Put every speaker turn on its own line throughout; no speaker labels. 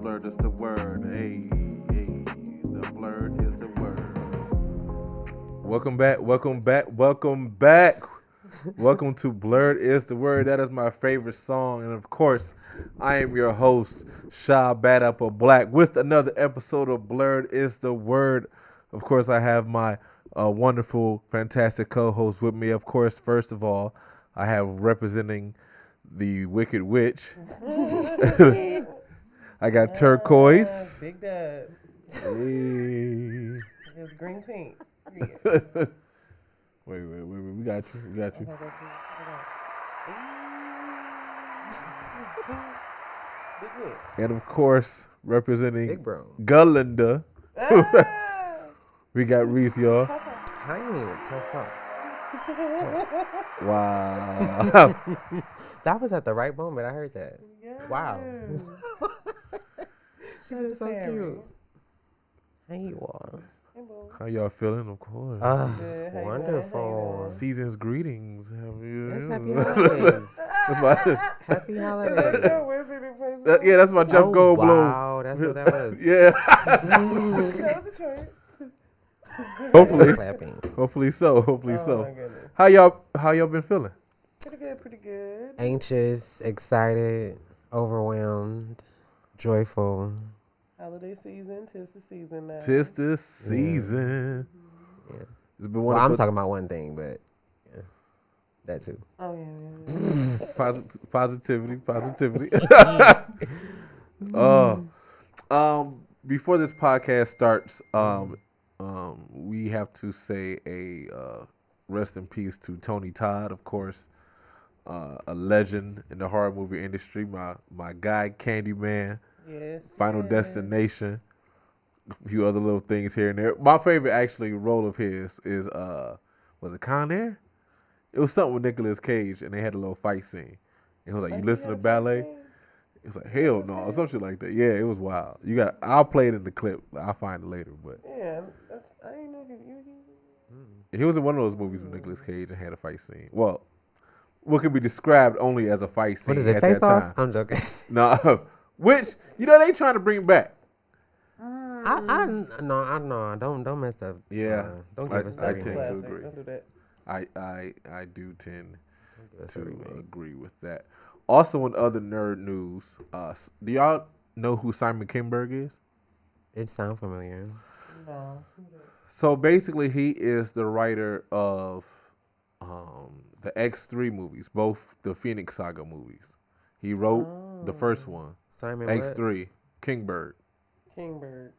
Blrd is the word. Hey, the Blrd is the word. Welcome back. Welcome to Blrd is the word. That is my favorite song, and of course, I am your host, Shah Black, with another episode of Blrd is the word. Of course, I have my wonderful, fantastic co-host with me. Of course, first of all, I have representing the Wicked Witch. I got Turquoise.
Big Dub.
Hey.
It's green team.
Wait. We got you.
Okay. Big Witch.
And of course, representing
Big bro.
Gullinda. We got Reese, y'all.
I ain't even touched off.
Wow.
That was at the right moment. I heard that.
Yeah.
Wow.
She
That's
was
so
Harry.
cute. Hey, you all.
Hey, boo.
How y'all feeling? Of course.
Good. How you doing? How you
Wonderful.
doing?
Season's greetings. Have you?
Yes, happy holidays. Happy
Is that
holidays.
your wizard impression?
Yeah, that's my Jeff Goldblum.
Wow, that's what that was.
Yeah.
That was a trade.
Hopefully so.
Oh, my goodness.
How y'all been feeling?
Pretty good.
Anxious, excited, overwhelmed, joyful.
Holiday season. 'Tis the season now.
Tis the season.
Yeah.
It's been
Well, I'm talking about one thing, but yeah, that too.
Oh, yeah.
Positivity. Before this podcast starts, we have to say a rest in peace to Tony Todd, of course, a legend in the horror movie industry. My guy, Candyman,
Yes.
Final Destination, a few other little things here and there. My favorite actually role of his is was it Con Air? It was something with Nicolas Cage, and they had a little fight scene. It was like, you listen to ballet. It's like, hell no, or some shit like that. Yeah, it was wild. I'll play it in the clip. I'll find it later. But
Yeah, I didn't know you.
he was in one of those movies with Nicolas Cage and had a fight scene. Well, what could be described only as a fight scene
What is it,
at
Face
that
Off?
time.
I'm joking.
No, which they trying to bring back.
No, don't mess up.
Yeah.
Don't give us
I
that
tend
remake.
to
Classic.
agree.
Don't do that.
I do tend
Give us a
to
remake.
agree with that. Also, in other nerd news, do y'all know who Simon Kinberg is?
It sounds familiar.
No.
So basically, he is the writer of the X3 movies, both the Phoenix Saga movies. He wrote the first one,
Simon
X3, Kingbird,
Kingbird.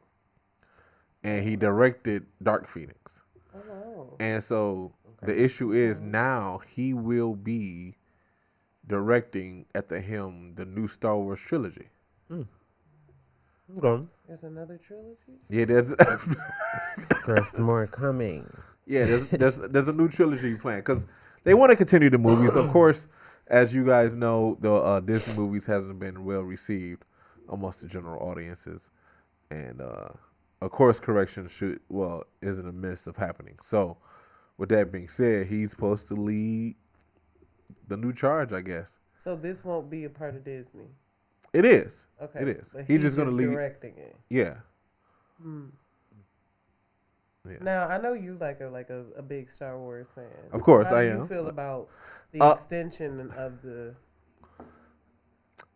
and he directed Dark Phoenix.
Oh.
And so the issue is now he will be directing at the helm the new Star Wars trilogy.
Okay.
There's another trilogy?
Yeah, there's
There's more coming.
there's a new trilogy planned because they want to continue the movies. Of course, as you guys know, the Disney movies hasn't been well received amongst the general audiences, and of course, correction is in the midst of happening. So, with that being said, he's supposed to lead the new charge, I guess.
So this won't be a part of Disney.
It is.
Okay.
It is.
But
He's just gonna lead.
directing it.
Yeah.
Yeah. Now I know you like a big Star Wars fan.
Of course,
How
I
do
am.
you feel about the extension of the?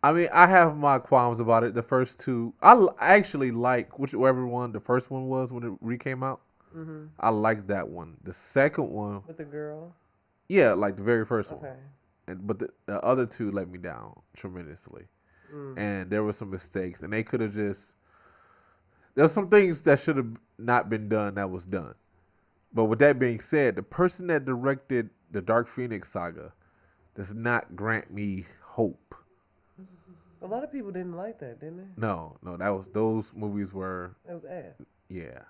I mean, I have my qualms about it. The first two, I actually like whichever one the first one was when it came out. Mm-hmm. I like that one. The second one,
With the girl.
yeah, like the very first one.
Okay.
But the other two let me down tremendously. And there were some mistakes, and they could have just. There's some things that should have not been done that was done. But with that being said, the person that directed the Dark Phoenix saga does not grant me hope.
A lot of people didn't like that, didn't they?
No, those movies were,
It was ass.
yeah,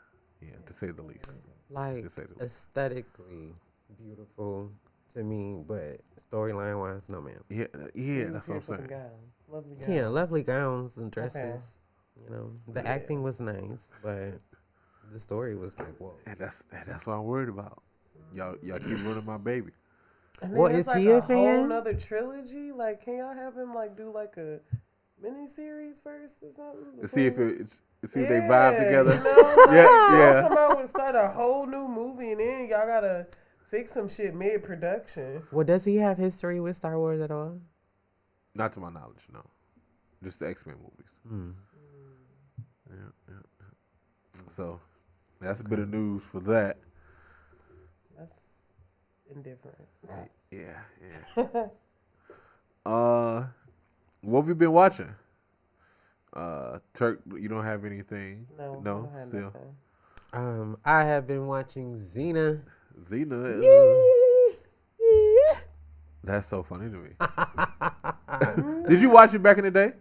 to say the least.
Like,
To say the least.
aesthetically beautiful to me, but storyline wise, no, ma'am.
Yeah,
It
that's
was
what I'm
here for the
saying.
gowns. Lovely gowns.
Yeah, lovely gowns and dresses.
Okay.
You know, the acting was nice, but the story was like, whoa.
And that's what I'm worried about. Y'all keep ruining my baby.
And
Well,
then
is
it's like
he a
a whole
fan?
nother trilogy. Like, can y'all have him like do like a miniseries first or something?
To see if
before-
they vibe together.
You know, like,
Yeah.
y'all come out and start a whole new movie, and then y'all gotta fix some shit mid production.
Well, does he have history with Star Wars at all?
Not to my knowledge, no. Just the X-Men movies. Yeah. So that's a bit of news for that.
That's indifferent.
Yeah. What have you been watching? Turk, you don't have anything?
No, I
No,
don't have
still.
nothing.
I have been watching Xena.
Xena. That's so funny to me. Did you watch it back in the day?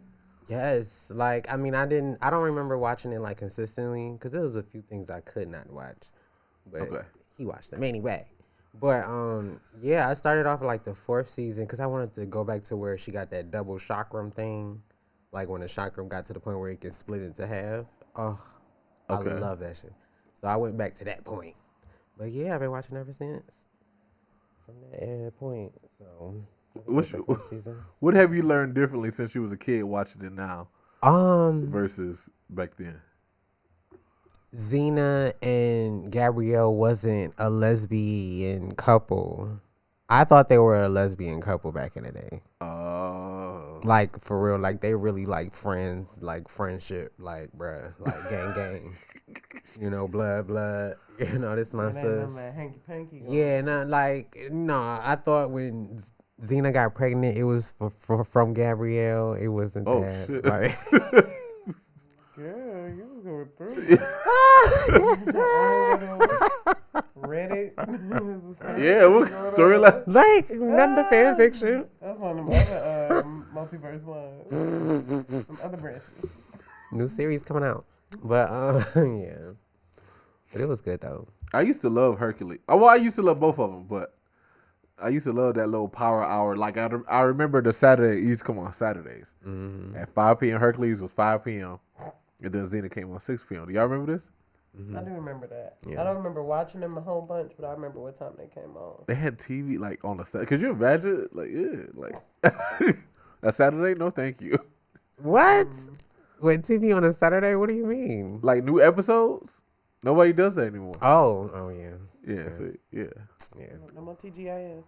Yes, like I mean, I don't remember watching it like consistently because there was a few things I could not watch, but
Okay.
he watched them anyway. But yeah, I started off like the 4th season because I wanted to go back to where she got that double chakram thing, like when the chakram got to the point where it can split into half. Oh,
Okay.
I love that shit. So I went back to that point. But yeah, I've been watching ever since from that point. So
What's
the
your-
4th season.
What have you learned differently since you was a kid watching it now versus back then?
Xena and Gabrielle wasn't a lesbian couple. I thought they were a lesbian couple back in the day. Like, for real. Like, they really, like, friends. Like, friendship. Like, bruh. Like, gang. You know, blood. You know, this my
And ain't nothing
sis.
like hanky panky.
Yeah, I thought when Xena got pregnant, it was from Gabrielle. It wasn't
Oh,
that.
shit.
Like,
Girl, you was going through it. Reddit.
Yeah, what storyline?
like, not the fan fiction.
That's one of them other multiverse lines. Some other branches.
New series coming out. But, yeah. But it was good, though.
I used to love Hercules. Oh, well, I used to love both of them, but I used to love that little power hour. Like, I remember the Saturday, it used to come on Saturdays. At 5 p.m., Hercules was 5 p.m., and then Xena came on 6 p.m. Do y'all remember this?
I do remember that.
Yeah.
I don't remember watching them a whole bunch, but I remember what time they came on.
They had TV, like, on the Saturday. Could you imagine? Like, yeah, like, a Saturday? No, thank you.
What? Wait, TV on a Saturday? What do you mean?
Like, new episodes? Nobody does that anymore.
Oh, yeah.
Yeah, see, yeah.
Yeah.
No more TGIF.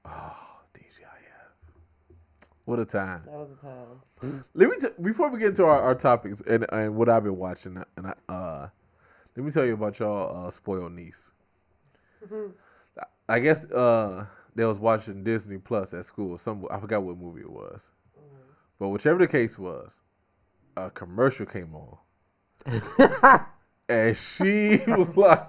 Oh, DGIF. What a time.
That was a time.
Let me before we get into our topics and what I've been watching, and let me tell you about y'all spoiled niece. I guess they was watching Disney Plus at school. I forgot what movie it was, but whichever the case was, a commercial came on, and she was like,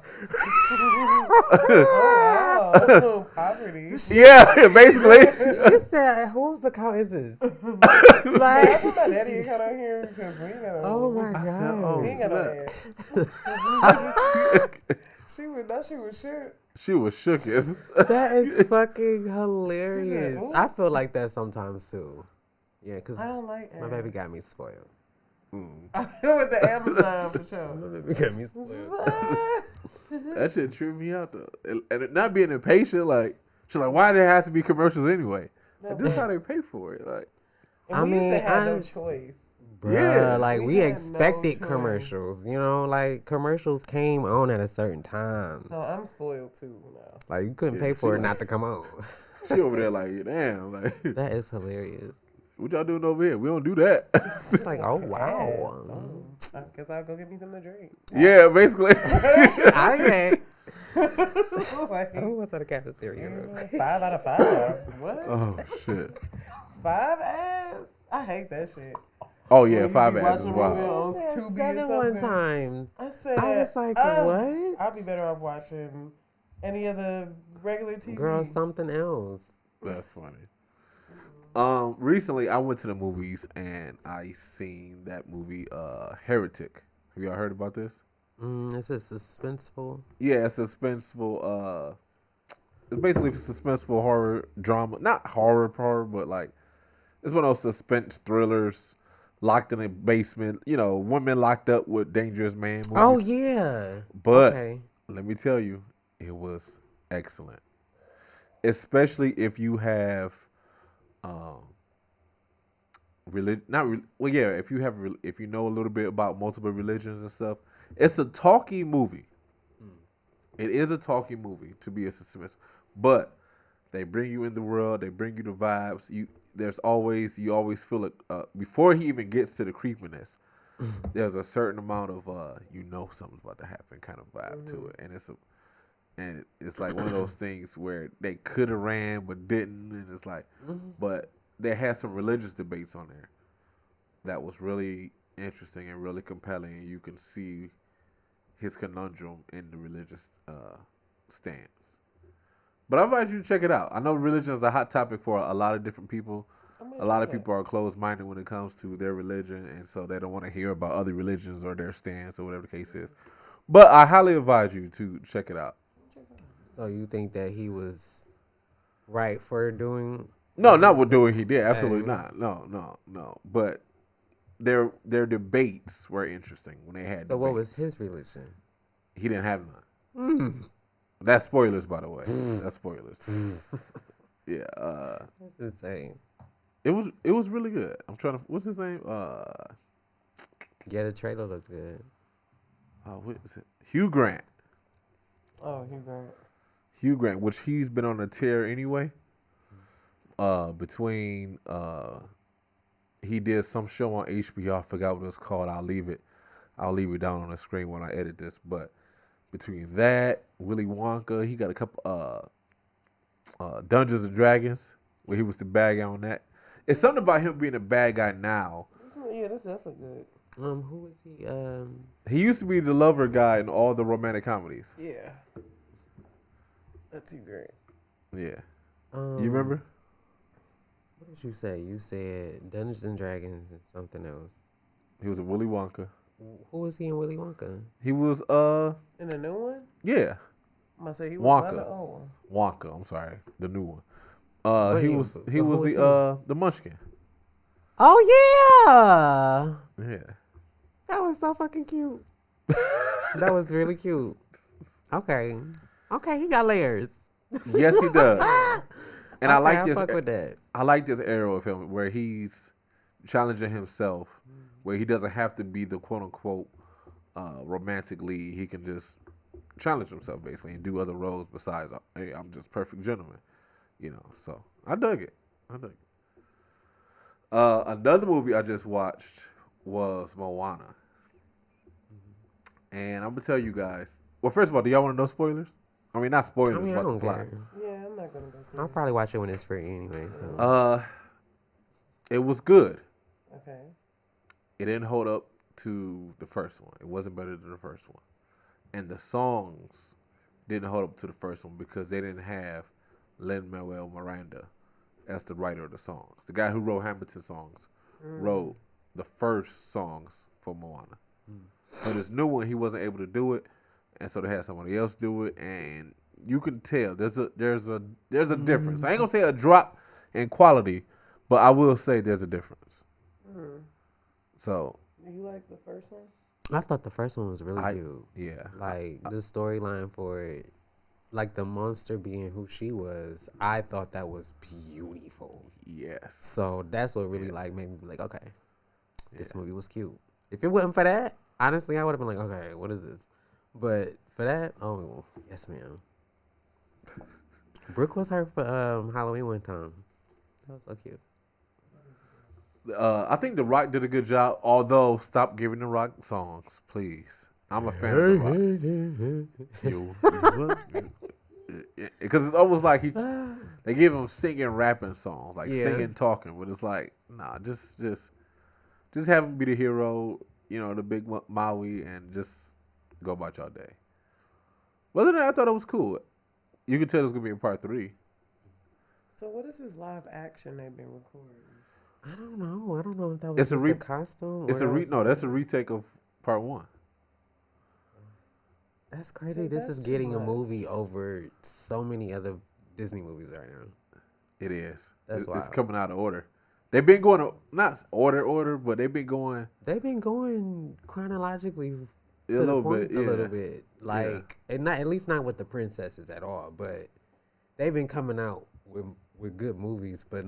Oh, poverty.
"Yeah, basically."
She said, who's the car is this?
I
Like,
put my daddy account out here because we ain't got no.
oh my
I said,
God.
"Oh,
We ain't got no
snap."
ad. She was shit.
She was shook.
That is fucking hilarious.
Ooh.
I feel like that sometimes too. Yeah, because
I don't like
my
ads.
baby got me spoiled.
I feel with the Amazon for sure.
My baby got me spoiled.
That shit tripped me out though, and it not being impatient. Like she's like, "Why there has to be commercials anyway? Like, this is how they pay for it." Like,
And we used to have no
honest-
choice.
Bruh,
Yeah.
like
We
we
had no
expected
choice.
commercials, you know, like commercials came on at a certain time.
So I'm spoiled too now.
Like you couldn't
Yeah,
pay for
she
it not to come on.
she over there like, "Damn, like
That is hilarious.
what y'all doing over here? We don't do that."
It's like, oh wow.
Oh, I guess I'll go get me something to drink.
Yeah, basically.
I can't.
Like,
I'm going to the cafeteria real quick.
5 out of 5. What?
Oh shit.
5 ads? I hate that shit.
Oh
When
yeah,
you
5
be
ads is
watching a movie
wild.
on
Yeah,
Tubi or
7
something.
one time.
I said,
I was like, what?
I'll be better off watching any of the regular TV.
Girl, something else.
That's funny. Recently I went to the movies and I seen that movie, Heretic. Have y'all heard about this?
Is it suspenseful?
Yeah, it's suspenseful. It's basically a suspenseful horror drama. Not horror, but like it's one of those suspense thrillers. Locked in a basement, you know, women locked up with dangerous man movies.
Oh yeah.
But
Okay.
let me tell you, it was excellent. Especially if you have well, yeah. If you know a little bit about multiple religions and stuff, it's a talky movie. It is a talky movie to be a submissive, but they bring you in the world. They bring you the vibes. You always feel it before he even gets to the creepiness. There's a certain amount of something's about to happen kind of vibe to it, and it's like one of those things where they could have ran but didn't, and it's like, but they had some religious debates on there that was really interesting and really compelling, and you can see his conundrum in the religious stance. But I invite you to check it out. I know religion is a hot topic for a lot of different people. A lot of people are closed-minded when it comes to their religion, and so they don't want to hear about other religions or their stance or whatever the case is. But I highly advise you to check it out.
So you think that he was right for doing?
No, not what doing he did. Absolutely not. No. But their debates were interesting when they had.
So
debates.
what was his religion?
He didn't have none. That's spoilers, by the way. That's spoilers. Yeah.
That's insane.
It was really good. I'm trying to. What's his name?
Yeah, the trailer looked good.
What is it? Hugh Grant.
Oh, Hugh Grant.
Hugh Grant, which he's been on a tear anyway. Between he did some show on HBO. I forgot what it was called. I'll leave it down on the screen when I edit this. But between that, Willy Wonka, he got a couple Dungeons and Dragons where he was the bad guy on that. It's something about him being a bad guy now.
Yeah, that's a good.
Who is he?
He used to be the lover guy in all the romantic comedies.
Yeah. That's Hugh Grant.
Yeah. You remember?
What did you say? You said Dungeons and Dragons and something else.
He was in Willy Wonka.
Who was he in Willy Wonka?
He was
in the new one?
Yeah.
I'm gonna say he was
Wonka.
the old one.
Wonka, I'm sorry. The new one. He was the Munchkin.
Oh yeah.
Yeah.
That was so fucking cute. That was really cute. Okay, he got layers.
Yes, he does. And
okay,
I like
I'll
this.
Fuck with that.
I like this era of him where he's challenging himself, where he doesn't have to be the quote unquote romantic lead. He can just challenge himself basically and do other roles besides, hey, I'm just perfect gentleman. So I dug it. Another movie I just watched was Moana. And I'm going to tell you guys. Well, first of all, do y'all want to know spoilers? I mean, not spoilers,
I
but
don't
the plot.
care.
Yeah, I'm not gonna go see
I'll
it.
probably watch it when it's free anyway. So.
It was good.
Okay.
It didn't hold up to the first one. It wasn't better than the first one. And the songs didn't hold up to the first one because they didn't have Lin-Manuel Miranda as the writer of the songs. The guy who wrote Hamilton songs wrote the first songs for Moana. So this new one, he wasn't able to do it, and so they had somebody else do it, and you can tell there's a difference. I ain't gonna say a drop in quality, but I will say there's a difference. So.
Do you like the first one?
I thought the first one was really cute.
Yeah.
Like the storyline for it, like the monster being who she was, I thought that was beautiful.
Yes.
So that's what really like made me be like, okay, this movie was cute. If it wasn't for that, honestly, I would have been like, okay, what is this? But for that, oh yes, ma'am. Brooke was her for Halloween one time. That was so cute.
I think The Rock did a good job, although stop giving The Rock songs, please. I'm a fan of The Rock. Because it's almost like they give him singing, rapping songs, like singing, talking, but it's like, nah, just have him be the hero, the big Maui, and just go about y'all day. Other than that, I thought it was cool. You can tell there's gonna be a part 3.
So what is this live action they've been recording?
I don't know if that was just a costume.
That's a retake of part 1.
That's crazy.
See,
this
that's
is getting
too
a
much.
movie over so many other Disney movies right now.
It is.
That's
It's
wild.
coming out of order. They've been going not order, but they've been going.
They've been going chronologically
A
to
little
the point
bit,
a
yeah.
little bit, like, and not at least not with the princesses at all. But they've been coming out with good movies, but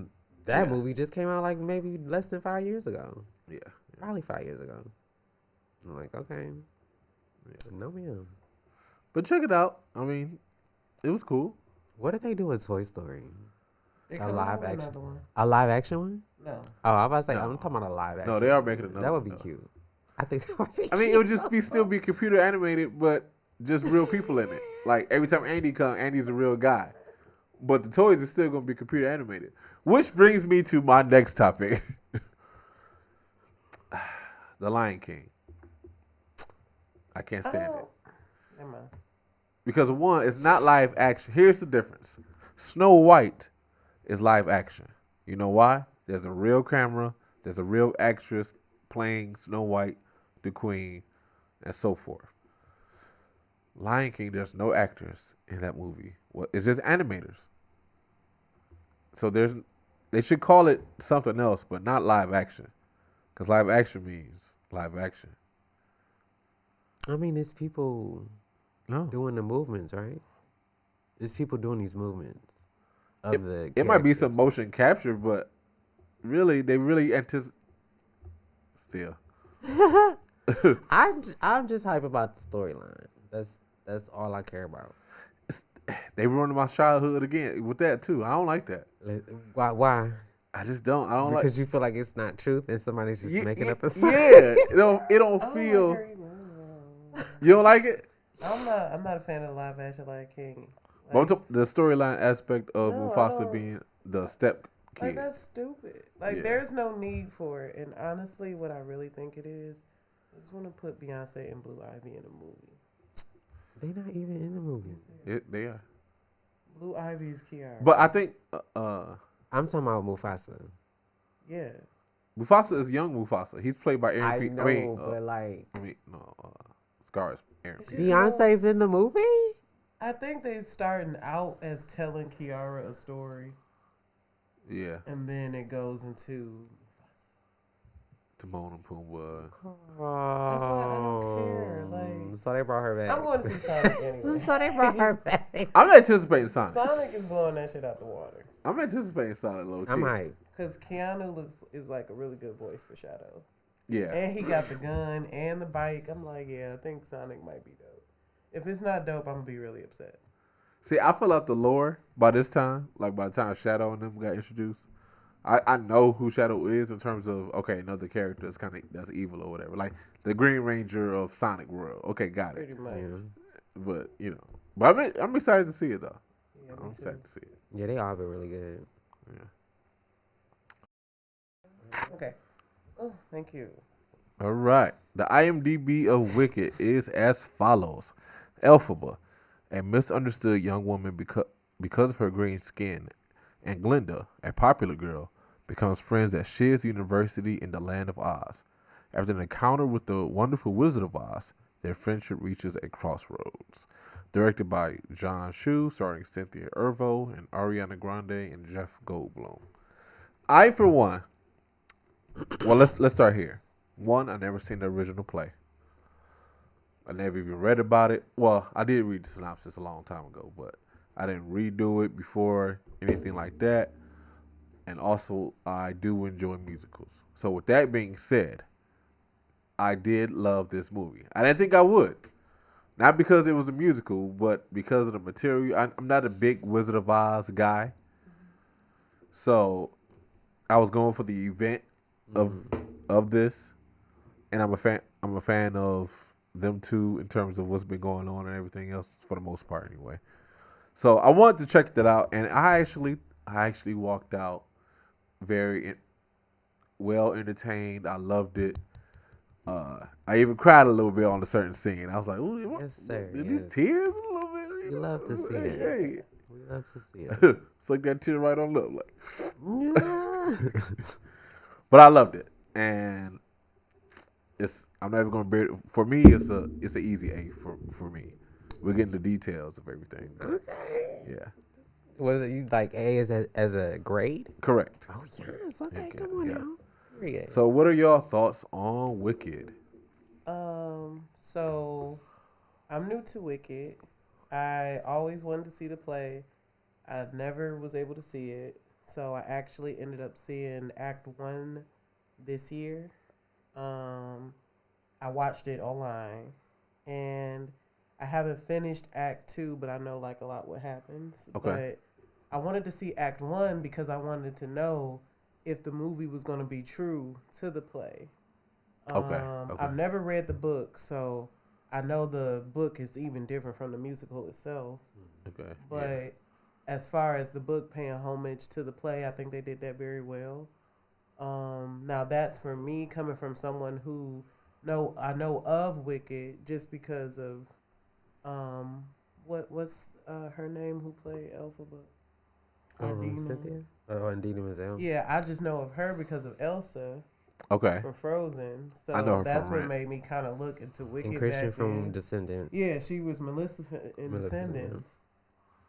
That movie just came out like maybe less than 5 years ago.
Yeah.
Probably 5 years ago. I'm like, okay. No, ma'am.
But check it out. I mean, it was cool.
What did they do with Toy Story?
They
A
coming
live
out with
action.
another one.
A live action one?
No.
Oh, I was about to say,
No.
I'm talking about a live action.
No, they are making another
That would be
one, though.
cute. I think that would be
I mean, it would just still be computer animated, but just real people in it. Like every time Andy comes, Andy's a real guy. But the toys are still going to be computer animated. Which brings me to my next topic. The Lion King. I can't stand it.
Never mind.
Because one, it's not live action. Here's the difference. Snow White is live action. You know why? There's a real camera. There's a real actress playing Snow White, the queen, and so forth. Lion King, there's no actors in that movie. Well, it's just animators. So they should call it something else, but not live action. Because live action means live action.
I mean, it's people
No.
doing the movements, right? It's people doing these movements of the
It might be
characters.
some motion capture, but really, they really anticipate. Still.
I'm just hype about the storyline. That's all I care about.
They ruined my childhood again with that, too. I don't like that.
Why?
I just don't. I don't like.
Because you feel like it's not truth and somebody's just making up a story.
Yeah, it don't
I don't
feel.
like her either.
You don't like it?
I'm not a fan of the live action Lion King.
But the storyline aspect of
No, I
Mufasa
don't-
being the step
Like,
kid.
that's stupid. Like,
Yeah.
there's no need for it. And honestly, what I really think it is, I just want to put Beyonce and Blue Ivy in a movie.
They not even in the movie.
They are.
Blue Ivy is Kiara.
But I think
I'm talking about Mufasa.
Yeah.
Mufasa is young Mufasa. He's played by Aaron.
I know, but like
Scar's Aaron.
It's
P.
just-
Beyonce's in the movie.
I think they starting out as telling Kiara a story,
Yeah,
and then it goes into
Timon and Pumbaa.
That's why I don't care. Like,
So they brought her back.
I'm going to see Sonic anyway.
So they brought her back.
I'm anticipating Sonic.
Sonic is blowing that shit out the water.
I'm anticipating Sonic low key.
I'm hype.
Because Keanu is like a really good voice for Shadow.
Yeah.
And he got the gun and the bike. I'm like, yeah, I think Sonic might be dope. If it's not dope, I'm going to be really upset.
See, I feel out the lore by this time. Like by the time Shadow and them got introduced, I know who Shadow is in terms of another character that's evil or whatever. Like the Green Ranger of Sonic World. Okay, got it.
Pretty much.
Yeah.
But but I'm excited to see it though.
Yeah,
I'm
me
excited
too.
to see it.
Yeah, they all been really good.
Okay. Oh, thank you.
All right. The IMDb of Wicked is as follows: Elphaba, a misunderstood young woman because of her green skin, and Glinda, a popular girl, becomes friends at Shiz University in the Land of Oz. After an encounter with the wonderful Wizard of Oz, their friendship reaches a crossroads. Directed by John Chu, starring Cynthia Erivo and Ariana Grande and Jeff Goldblum. I, for one, well, let's start here. One, I never seen the original play. I never even read about it. Well, I did read the synopsis a long time ago, but I didn't redo it before anything like that. And also, I do enjoy musicals. So with that being said, I did love this movie. I didn't think I would. Not because it was a musical, but because of the material. I'm not a big Wizard of Oz guy. So I was going for the event of this. And I'm a fan of them two in terms of what's been going on and everything else for the most part anyway. So I wanted to check that out, and I actually walked out very well entertained. I loved it. I even cried a little bit on a certain scene. I was like, "Ooh,
Yes, sir.
these
Yes.
tears a little bit."
We love to see it.
Hey,
We love to see it.
suck that tear right on up, like.
Yeah.
But I loved it, and I'm never gonna bear it. For me, it's a easy A for me. We're getting the details of everything.
Okay.
Yeah,
Was it you like A as a grade?
correct.
Oh yes. Okay,
Yeah,
come on
yeah.
now. Period.
So, what are your thoughts on Wicked?
So I'm new to Wicked. I always wanted to see the play. I never was able to see it. So I actually ended up seeing Act 1 this year. I watched it online, and I haven't finished Act 2, but I know like a lot what happens.
Okay.
But I wanted to see Act 1 because I wanted to know if the movie was going to be true to the play.
Okay.
I've never read the book, so I know the book is even different from the musical itself.
Okay.
But as far as the book paying homage to the play, I think they did that very well. Now that's for me coming from someone who I know of Wicked just because of what's her name who played Elphaba?
Cynthia? Oh, Andina Menzel.
Yeah, I just know of her because of Elsa
Okay.
from Frozen.
I know
So
her
that's
from
what
Rent.
made me kind of look into Wicked
And Christian
back
from
then.
Descendants.
Yeah, she was Maleficent in Descendants.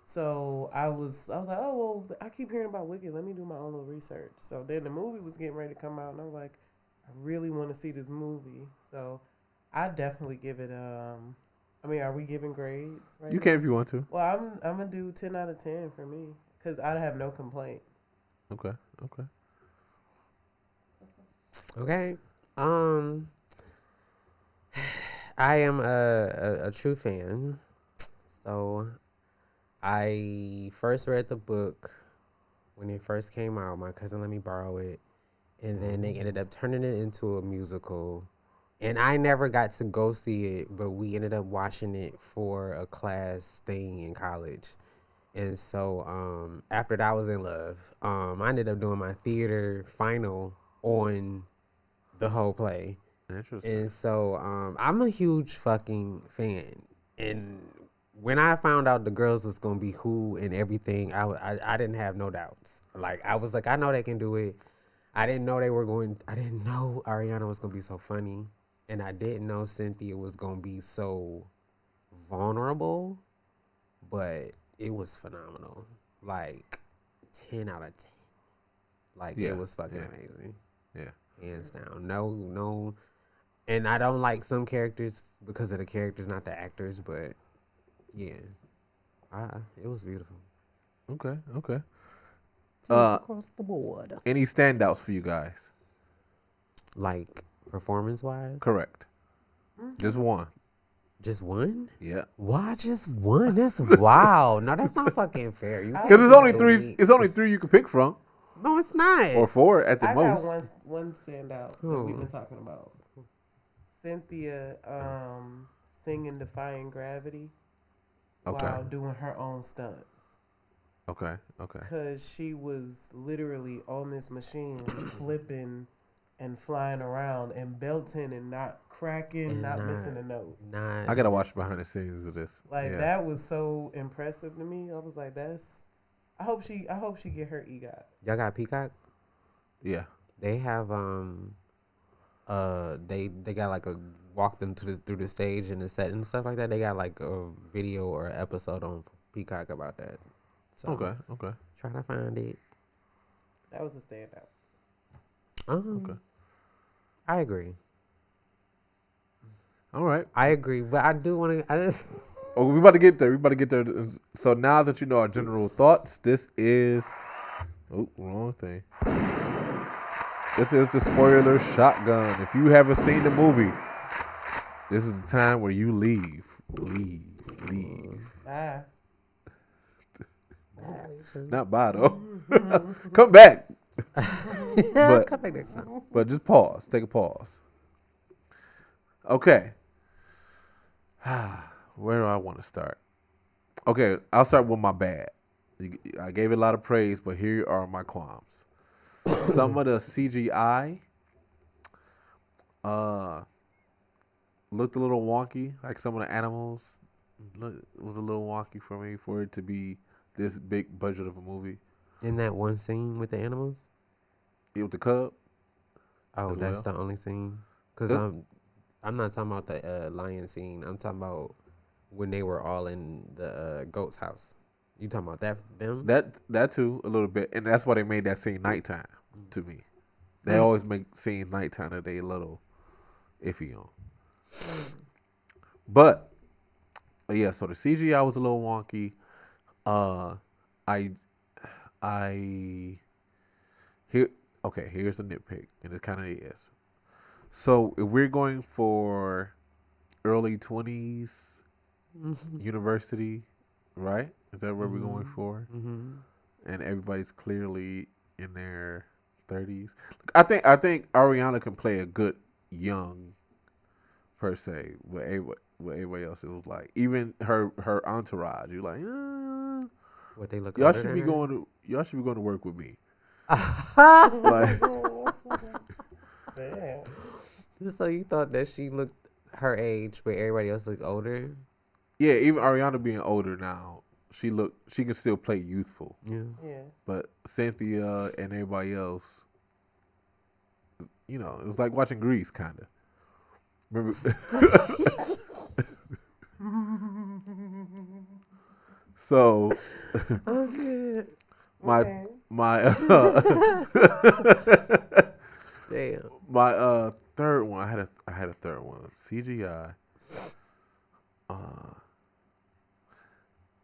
So I was like, oh well, I keep hearing about Wicked. Let me do my own little research. So then the movie was getting ready to come out, and I'm like, I really want to see this movie. So I definitely give it. I mean, are we giving grades right
You
now?
can if you want to.
Well, I'm gonna do 10 out of 10 for me because I have no complaints.
Okay.
Okay. I am a true fan. So I first read the book when it first came out. My cousin let me borrow it. And then they ended up turning it into a musical. And I never got to go see it, but we ended up watching it for a class thing in college. And so after that, I was in love. I ended up doing my theater final on the whole play.
Interesting.
And so I'm a huge fucking fan. And when I found out the girls was going to be who and everything, I didn't have no doubts. Like, I was like, I know they can do it. I didn't know Ariana was going to be so funny. And I didn't know Cynthia was going to be so vulnerable. But it was phenomenal. Like, 10 out of 10. Like, it was fucking amazing.
Yeah.
Hands down. No. And I don't like some characters because of the characters, not the actors. But, yeah. It was beautiful.
Okay.
Across the board.
Any standouts for you guys?
Like, performance-wise?
Correct. Just one.
Just one?
Yeah.
Why just one? That's wow. No, that's not fucking fair.
Because it's only three. It's only three you can pick from,
No, it's not.
or four at the
I
most.
got one standout that we've been talking about. Cynthia singing Defying Gravity while doing her own stunts.
Okay.
Because she was literally on this machine flipping and flying around and belting and not cracking,
And
not missing a note.
I gotta watch behind the scenes of this.
Like that was so impressive to me. I was like, I hope she get her EGOT.
Y'all got Peacock?
Yeah.
They have they got like a walk them through the stage and the set and stuff like that. They got like a video or episode on Peacock about that. So
Okay.
trying to find it.
That was a standout.
Okay.
I agree.
All right.
I agree, but I do want to.
Oh, we about to get there. So now that you know our general thoughts, this is. Oh, wrong thing. This is the spoiler shotgun. If you haven't seen the movie, this is the time where you leave.
Bye.
Not bye though. Come back.
Come back next time.
But just pause. Take a pause. Okay. Where do I want to start? Okay, I'll start with my bad. I gave it a lot of praise, but here are my qualms. Some of the CGI looked a little wonky. Like some of the animals was a little wonky for me for it to be this big budget of a movie.
In that one scene with the animals?
Yeah, with the cub.
Oh, that's the only scene? Because I'm not talking about the lion scene. I'm talking about when they were all in the goat's house. You talking about them?
That too, a little bit. And that's why they made that scene nighttime to me. They always make scenes nighttime that they a little iffy on. But yeah, so the CGI was a little wonky. I Here, okay, here's a nitpick, and it kind of is. So if we're going for early 20s university, right? Is that what we're going for?
Mm-hmm.
And everybody's clearly in their 30s. I think Ariana can play a good young per se. With everybody else, it was like even her entourage. You're like,
What they look
y'all
older
should
than
be
her?
going to work with me. Like,
Damn.
So you thought that she looked her age, but everybody else looked older?
yeah, even Ariana being older now, she can still play youthful.
Yeah.
Yeah.
But Cynthia and everybody else, it was like watching Grease, kind of. Remember? So
I'm good.
my
Okay.
my
Damn.
my third one. I had a third one. CGI.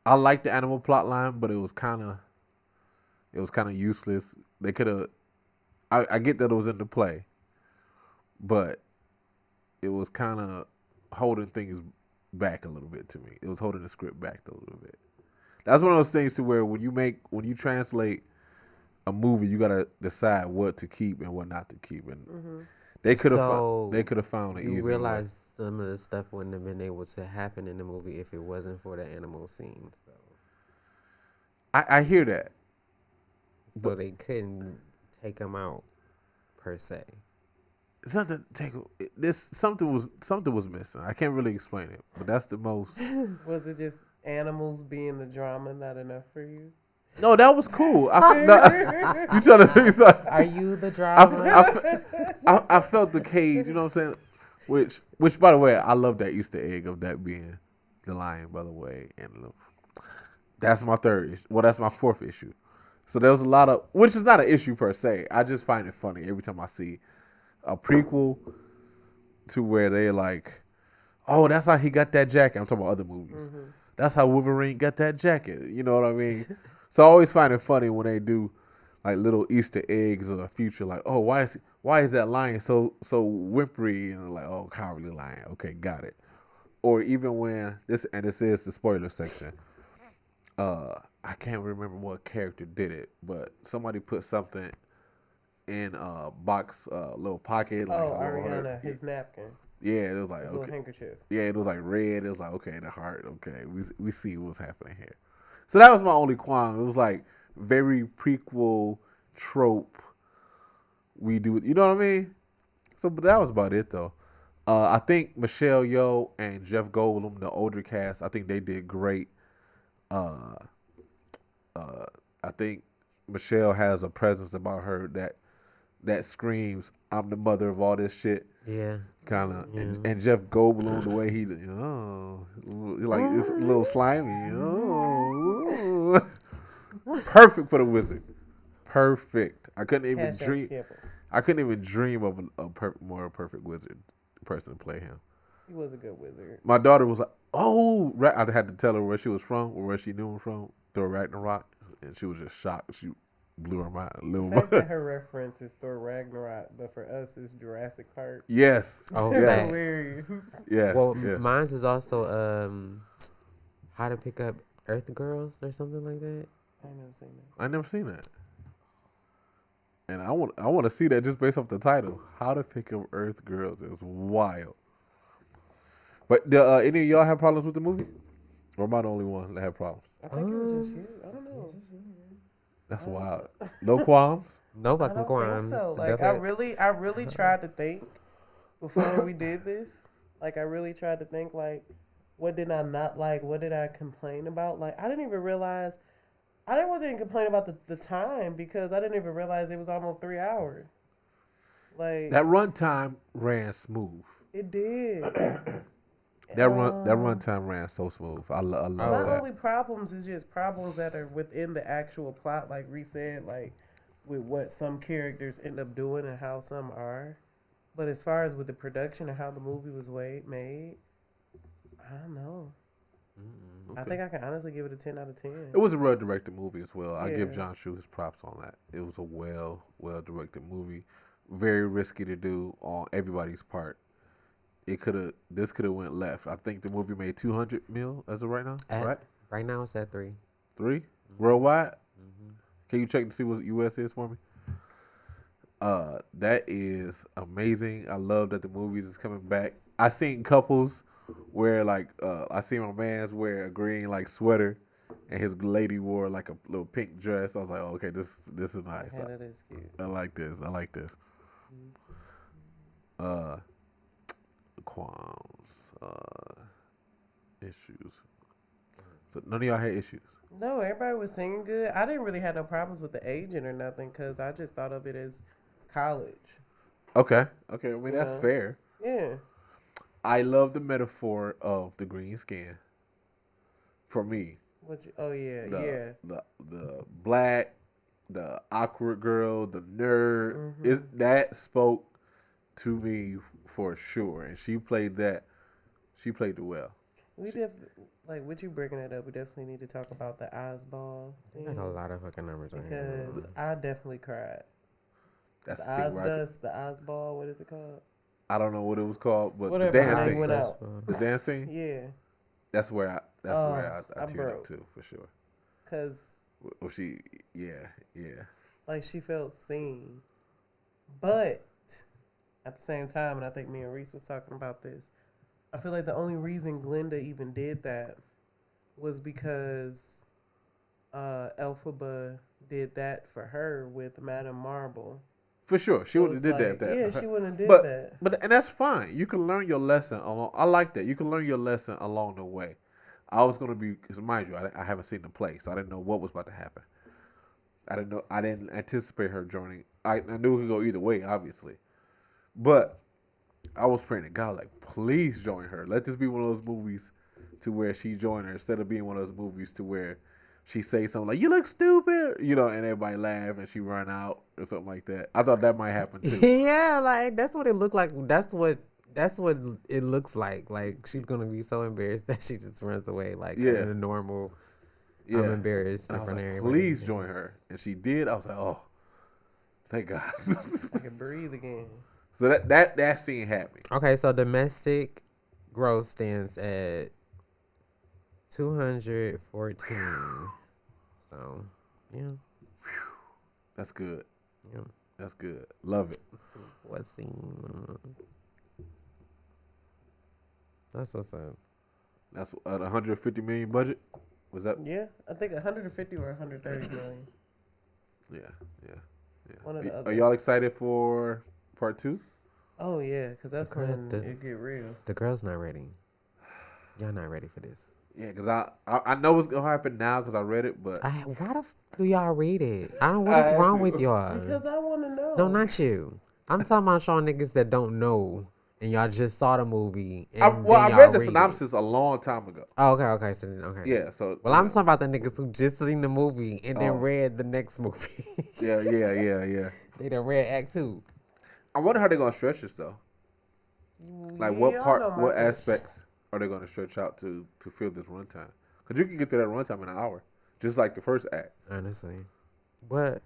I liked the animal plot line, but it was kind of useless. They could have. I get that it was in the play, but it was kind of holding things back a little bit to me. It was holding the script back a little bit. That's one of those things to where when you translate a movie, you gotta decide what to keep and what not to keep. And they could have found an
you
easier way.
realize some of the stuff wouldn't have been able to happen in the movie if it wasn't for the animal scenes.
I hear that.
So they couldn't take them out per se.
Something take this something was missing. I can't really explain it, but that's the most.
Was it just animals being the drama not enough for you?
No, that was cool. You trying to think something?
Are you the drama?
I felt the cage. You know what I'm saying? Which by the way, I love that Easter egg of that being the lion. By the way, and that's my third issue. Well, that's my fourth issue. So there was a lot of, which is not an issue per se. I just find it funny every time I see a prequel to where they're like, oh, that's how he got that jacket. I'm talking about other movies. That's how Wolverine got that jacket. You know what I mean? So I always find it funny when they do like little Easter eggs of the future. Like, oh, why is that lion so whimpery? And like, oh, cowardly lion. Okay, got it. Or even when this is the spoiler section. I can't remember what character did it, but somebody put something in a box, little pocket. Like
Ariana, his napkin.
Yeah, it was like
His
okay.
little handkerchief.
Yeah, it was like red. It was like okay, the heart. Okay, we see what's happening here. So that was my only qualm. It was like very prequel trope. We do, you know what I mean? So, but that was about it though. I think Michelle Yeoh and Jeff Goldblum, the older cast, I think they did great. I think Michelle has a presence about her that screams, "I'm the mother of all this shit."
Yeah.
Kind of, and Jeff Goldblum, the way he, like it's a little slimy. Perfect for the wizard. Perfect. I couldn't even dream. I couldn't even dream of a more perfect wizard person to play him.
He was a good wizard.
My daughter was like, "Oh!" I had to tell her where she was from or where she knew him from. Thor Ragnarok, and she was just shocked. She blew her mind.
The fact that her reference is Thor Ragnarok, but for us it's Jurassic Park.
Yes.
Oh,
It's
yes.
hilarious.
Yes.
Well,
yeah.
mine's is also How to Pick Up Earth Girls or something like that.
I never seen that. And I want to see that just based off the title. How to Pick Up Earth Girls is wild. But any of y'all have problems with the movie? Or am I the only one that had problems?
I think it was just you. I don't know.
That's wild. No qualms?
No
I
fucking
don't
qualms.
think so. Like I really tried to think before we did this. Like I really tried to think like, what did I not like? What did I complain about? Like I didn't even realize. I wasn't even complaining about the time because I didn't even realize it was almost 3 hours. Like
That runtime ran smooth.
it did.
That runtime ran so smooth. I love
My
that.
only problems is just problems that are within the actual plot, like Reese said, like with what some characters end up doing and how some are. But as far as with the production and how the movie was made, I don't know. I think I can honestly give it a 10 out of 10.
It was a well directed movie as well. I
Yeah.
give John Chu his props on that. It was a well directed movie. Very risky to do on everybody's part. This could have went left. I think the movie made 200 mil as of right now. Right?
Right now it's at 3.
3 worldwide. Can you check to see what US is for me? That is amazing. I love that the movies is coming back. I seen couples where I seen my man's wear a green sweater, and his lady wore a little pink dress. I was like, oh, okay, this is nice.
Yeah, that is cute.
I like this. Qualms, issues. So none of y'all had issues.
No, everybody was singing good. I didn't really have no problems with the agent or nothing because I just thought of it as college.
Okay. I mean that's fair.
Yeah.
I love the metaphor of the green skin. For me,
the
the black, the awkward girl, the nerd, that spoke to me for sure, and she played that. She played it well.
With you bringing it up, we definitely need to talk about the Ozball scene.
There's a lot of fucking numbers on here.
Because I definitely cried.
That's
the Ozdust, the Ozball, what is it called?
I don't know what it was called, but
whatever,
the dancing.
went out.
The dancing?
Yeah.
That's where I teared up too, for sure.
Cause she felt seen. But at the same time, and I think me and Reese was talking about this, I feel like the only reason Glenda even did that was because Elphaba did that for her with Madame Marble.
For sure, she wouldn't have did that.
Yeah, she wouldn't have did that.
But and that's fine. You can learn your lesson along. I like that. You can learn your lesson along the way. I was gonna be, because mind you, I haven't seen the play, so I didn't know what was about to happen. I didn't anticipate her joining. I knew it could go either way, obviously, but I was praying to God, please join her. Let this be one of those movies to where she joined her, instead of being one of those movies to where she say something like, "You look stupid," and everybody laugh and she run out or something like that. I thought that might happen too.
Yeah, that's what it looked like. That's what it looks like. Like she's gonna be so embarrassed that she just runs away. In a normal. Yeah. I'm embarrassed.
And I was like, please join her, and she did. I was like, oh, thank God.
I can breathe again.
So that scene had me.
Okay, so domestic gross stands at 214. So, yeah.
That's good.
Yeah.
That's good. Love it.
What scene? That's what's up.
That's a 150 million budget. Was that?
Yeah, I think 150 or 130 million.
Yeah.
One of the other.
Are y'all excited for part 2?
Oh yeah, because that's when it get real.
The girl's not ready. Y'all not ready for this.
Yeah, because I know what's gonna happen now because I read it, but
why the do y'all read it? I don't. What is wrong with y'all?
Because I want to know.
No, not you. I'm talking about showing niggas that don't know, and y'all just saw the movie. And
I read the synopsis a long time ago.
Oh, okay. So okay.
Yeah. So.
Well, I'm talking about the niggas who just seen the movie and then read the next movie.
Yeah.
They done read Act 2.
I wonder how they're gonna stretch this though. What aspects are they gonna stretch out to fill this runtime? Because you can get to that runtime in an hour, just like the first act.
Honestly, but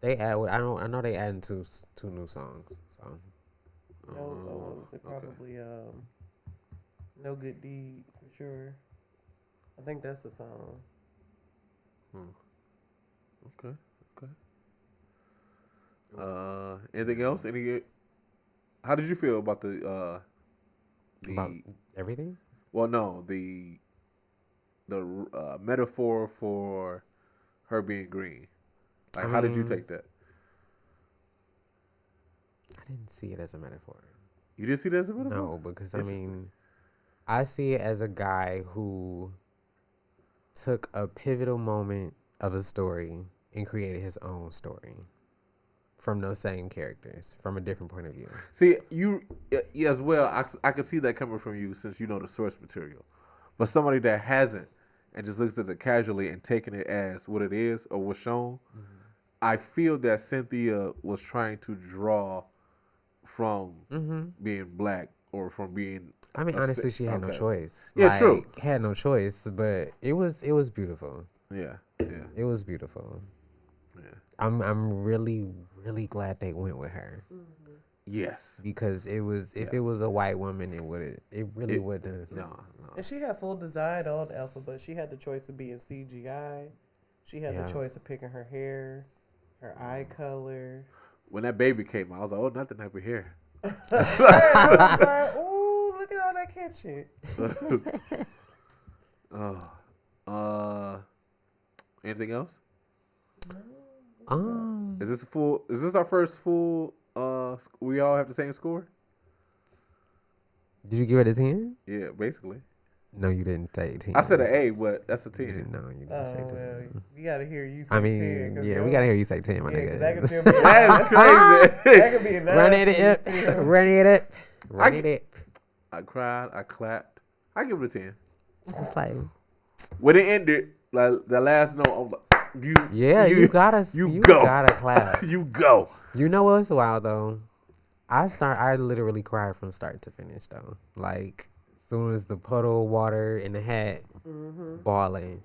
they add. I know they adding two new songs. So.
Was it probably No Good Deed for sure. I think that's the song.
Okay. Anything else? How did you feel about
about everything?
Well, no, the metaphor for her being green. How did you take that?
I didn't see it as a metaphor.
You didn't see it as a metaphor?
No, because I see it as a guy who took a pivotal moment of a story and created his own story from those same characters, from a different point of view.
See, you as well. I can see that coming from you since you know the source material, but somebody that hasn't and just looks at it casually and taking it as what it is or what's shown, I feel that Cynthia was trying to draw from being black or from being.
I mean, honestly, she had no choice.
Yeah, true.
Had no choice, but it was beautiful.
Yeah.
It was beautiful.
Yeah.
I'm really glad they went with her.
Yes.
Because it was if it was a white woman, it wouldn't.
No.
And she had full design on Alpha, but she had the choice of being CGI. She had the choice of picking her hair, her eye color.
When that baby came out, I was like, oh, nothing type of hair.
I was like, ooh, look at all that kitchen.
Anything else?
No.
Is this our first full? We all have the same score.
Did you give it a 10?
Yeah, basically.
No, you didn't say 10.
I said an A, but that's a 10.
No, you didn't say 10.
Well, we gotta hear you say 10.
I mean, we gotta hear you say 10, my nigga.
That can still be
That's crazy.
that could be a 9.
Run it up.
I cried. I clapped. I give it a 10.
It's like
When it ended, like the last note, I was like,
you gotta clap.
You go.
You know what's wild though? I literally cried from start to finish though. Like as soon as the puddle of water in the hat, bawling.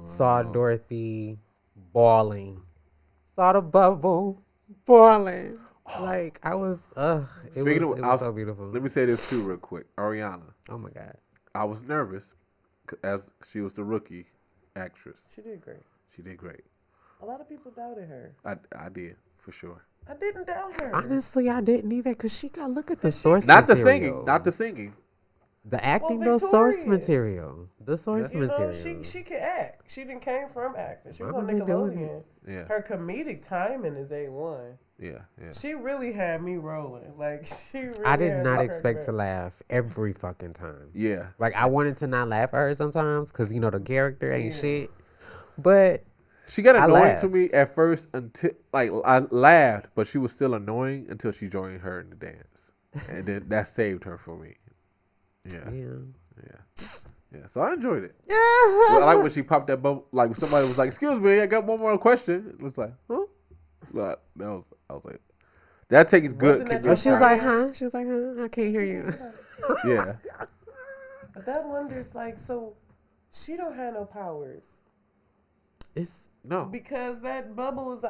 Saw Dorothy bawling. Saw the bubble bawling. Like I was it was so beautiful.
Let me say this too real quick. Ariana.
Oh my God.
I was nervous as she was the rookie actress.
She did great.
She did great.
A lot of people doubted her.
I did, for sure.
I didn't doubt her.
Honestly, I didn't either because she got look at the source
Not
material.
the singing.
The acting,
Well,
no source
Victorious.
material. The source material.
She can act. She didn't came from acting. She was
Why
on
would they doing
Nickelodeon.
Yeah.
Her comedic timing is A1.
Yeah.
She really had me rolling. Like she really
I did
had
not
my
expect
heart
to
back.
laugh every fucking time.
Yeah.
Like I wanted to not laugh at her sometimes because the character ain't shit. But
She got
I
annoying
laughed.
to me at first until I laughed, but she was still annoying until she joined her in the dance, and then that saved her for me. Yeah. So I enjoyed it. Well, I like when she popped that bubble. Like when somebody was like, "Excuse me, I got one more question." It was like, "Huh?" Like, I was like, that takes good.
Wasn't that
Oh,
your
she was
friend?
like, huh? She was like, huh? I can't hear you.
Yeah.
But that wonders like so. She don't have no powers
It's
No.
because that bubble is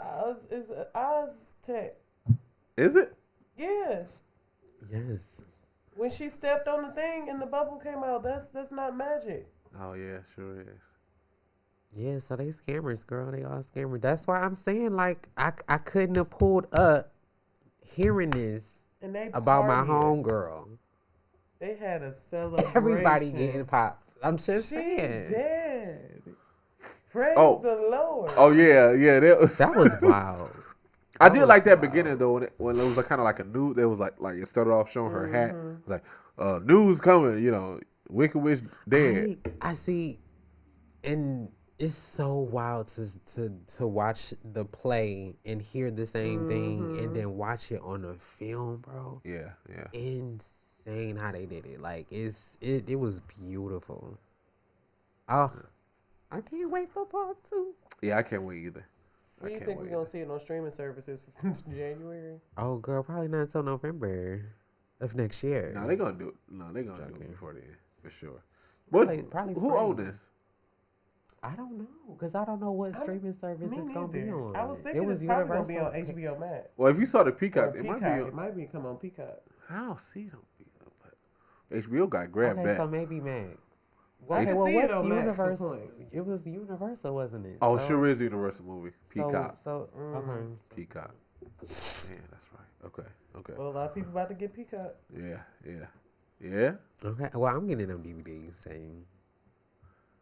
Aztec.
Is it?
Yeah.
yes.
When she stepped on the thing and the bubble came out, that's not magic.
Oh yeah, sure is.
Yeah, so they scammers, girl. They all scammers. That's why I'm saying, like, I couldn't have pulled up hearing this
And they
about my
partying.
homegirl.
They had a celebration.
Everybody getting popped. I'm just
She
saying.
dead. Praise
Oh.
the Lord.
Oh yeah.
That was wild.
I did like that beginning though when it was kind of like a news. It was like it started off showing her hat, like news coming. Wicked Witch dead.
I see, and it's so wild to watch the play and hear the same thing and then watch it on a film, bro.
Yeah.
Insane how they did it. Like it was beautiful. Oh, I can't wait for part 2.
Yeah, I can't wait either.
When do you think we're going to see it on streaming services for January?
Oh, girl, probably not until November of next year.
No, they're gonna do it. No, they're gonna do it before then, for sure.
Probably
Who
spring.
owned this?
I don't know, because I don't know what streaming service
Me
it's going to be
neither.
on.
I was thinking
it was
it's probably going to be
Universal.
on HBO Max.
Well, if you saw the
Or
Peacock,
Peacock.
it might be.
Come on Peacock.
I don't see it on Peacock, but HBO got grabbed
Okay,
back.
so maybe Max.
I can see it on Max.
Universal? It was Universal, wasn't it?
Oh,
So-
sure is a Universal movie. Peacock.
Okay.
Peacock. Man, that's right. Okay.
Well, a lot of people about to get Peacock.
Yeah.
Okay. Well, I'm getting them DVDs. Saying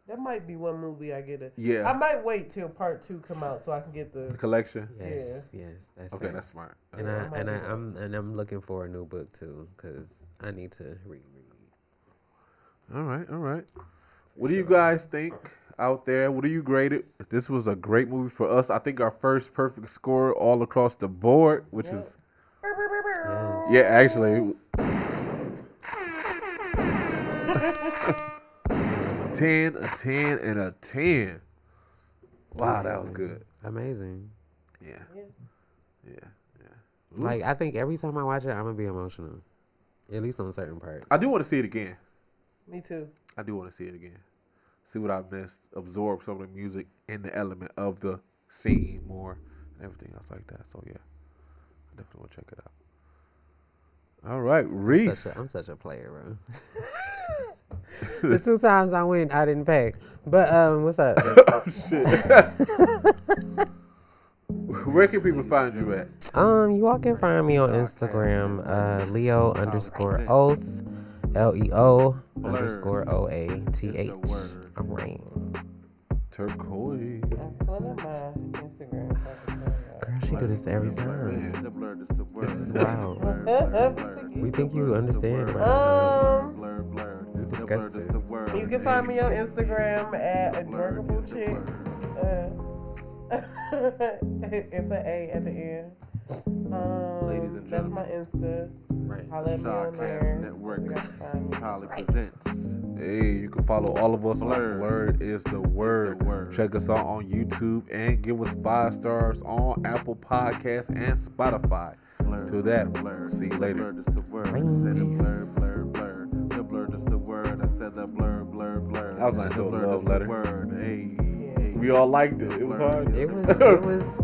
That might be one movie I get.
Yeah.
I might wait till part 2 come out so I can get
The
the.
collection.
yes. That's
Okay,
it.
that's smart.
And I'm looking for a new book too, because I need to read.
All right. What do you guys think out there? What do you grade it? This was a great movie for us. I think our first perfect score all across the board, which is
Yes.
yeah, actually 10, a 10, and a 10. Wow, that was good.
Amazing.
Yeah.
Like I think every time I watch it, I'm gonna be emotional. At least on certain parts.
I do want to see it again.
Me too.
I do want to see it again. See what I missed. Absorb some of the music and the element of the scene more and everything else like that. So yeah, I definitely want to check it out. All right, Reese.
I'm such a player, bro. The 2 times I went, I didn't pay. But what's up?
Oh shit. Where can people find you at?
You all can find me on Instagram, Leo_Oath, LEO_OATH. I'm Rain.
Turquoise.
I'm pulling up my Instagram so I can tell y'all.
Girl, she do this every time. This is wild. We think you understand, right? We discussed this.
You can find me on Instagram at Adorable Chick. It's an A at the end.
Ladies and
that's
gentlemen.
my Insta.
Right.
Holla at me on there.
Network
So you guys can find me.
proudly presents.
Hey, you can follow all of us on
Blrd.
Blrd is the word. Check us out on YouTube and give us 5 stars on Apple Podcasts and Spotify. To that, see you later.
Blrd is the word. I said the blurred. The blurred is the word. I said the blurred.
That was a nice
The
little
blurred
love
is the
letter.
word. Hey.
We all liked it. It was hard.
It was